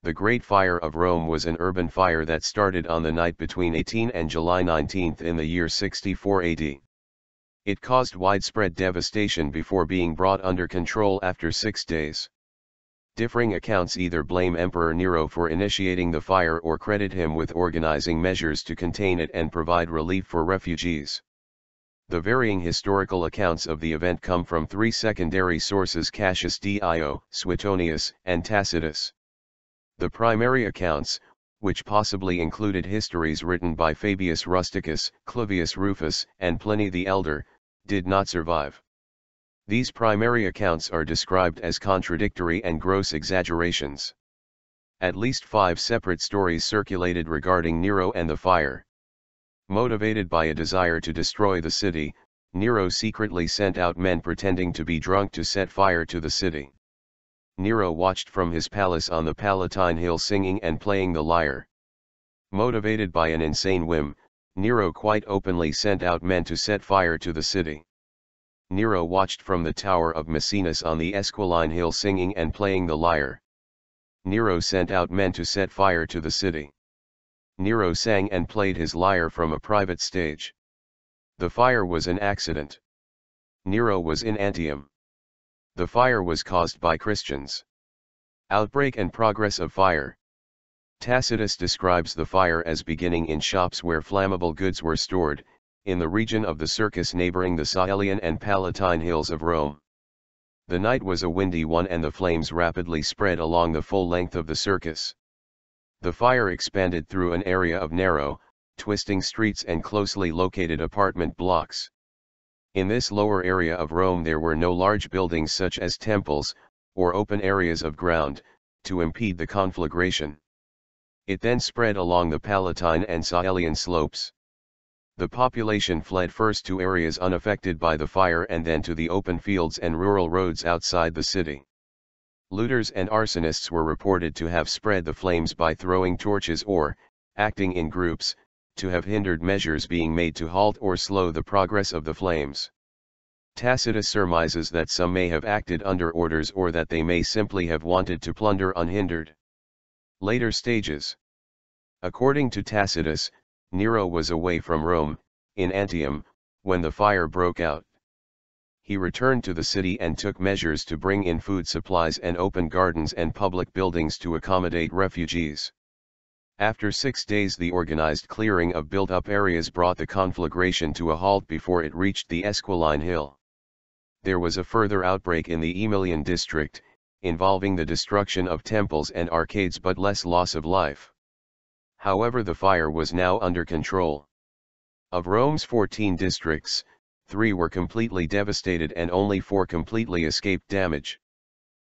The Great Fire of Rome was an urban fire that started on the night between 18 and July 19 in the year 64 AD. It caused widespread devastation before being brought under control after 6 days. Differing accounts either blame Emperor Nero for initiating the fire or credit him with organizing measures to contain it and provide relief for refugees. The varying historical accounts of the event come from 3 secondary sources: Cassius Dio, Suetonius, and Tacitus. The primary accounts, which possibly included histories written by Fabius Rusticus, Cluvius, Rufus, and Pliny the Elder, did not survive. These primary accounts are described as contradictory and gross exaggerations. At least 5 separate stories circulated regarding Nero and the fire. Motivated by a desire to destroy the city, Nero secretly sent out men pretending to be drunk to set fire to the city. Nero watched from his palace on the Palatine Hill singing and playing the lyre. Motivated by an insane whim, Nero quite openly sent out men to set fire to the city. Nero watched from the Tower of Maecenas on the Esquiline Hill singing and playing the lyre. Nero sent out men to set fire to the city. Nero sang and played his lyre from a private stage. The fire was an accident. Nero was in Antium. The fire was caused by Christians. Outbreak and progress of fire. Tacitus describes the fire as beginning in shops where flammable goods were stored, in the region of the circus neighboring the Caelian and Palatine Hills of Rome. The night was a windy one and the flames rapidly spread along the full length of the circus. The fire expanded through an area of narrow, twisting streets and closely located apartment blocks. In this lower area of Rome there were no large buildings such as temples, or open areas of ground, to impede the conflagration. It then spread along the Palatine and Caelian slopes. The population fled first to areas unaffected by the fire and then to the open fields and rural roads outside the city. Looters and arsonists were reported to have spread the flames by throwing torches or, acting in groups, to have hindered measures being made to halt or slow the progress of the flames. Tacitus surmises that some may have acted under orders or that they may simply have wanted to plunder unhindered. Later stages. According to Tacitus, Nero was away from Rome, in Antium, when the fire broke out. He returned to the city and took measures to bring in food supplies and open gardens and public buildings to accommodate refugees. After 6 days the organized clearing of built-up areas brought the conflagration to a halt before it reached the Esquiline Hill. There was a further outbreak in the Aemilian district, involving the destruction of temples and arcades but less loss of life. However, the fire was now under control. Of Rome's 14 districts, 3 were completely devastated and only 4 completely escaped damage.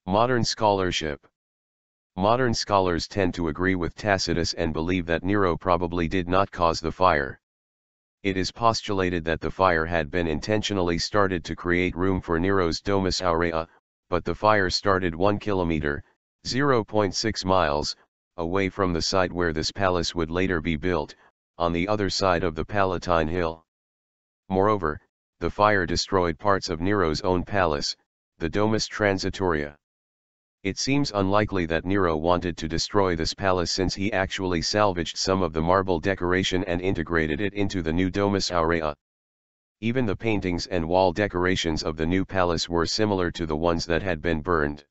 Modern scholarship. Modern scholars tend to agree with Tacitus and believe that Nero probably did not cause the fire. It is postulated that the fire had been intentionally started to create room for Nero's Domus Aurea, but the fire started 1 kilometer, (0.6 miles), away from the site where this palace would later be built, on the other side of the Palatine Hill. Moreover, the fire destroyed parts of Nero's own palace, the Domus Transitoria. It seems unlikely that Nero wanted to destroy this palace since he actually salvaged some of the marble decoration and integrated it into the new Domus Aurea. Even the paintings and wall decorations of the new palace were similar to the ones that had been burned.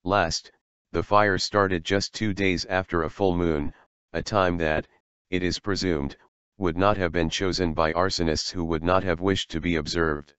Last, the fire started just 2 days after a full moon, a time that, it is presumed, would not have been chosen by arsonists who would not have wished to be observed.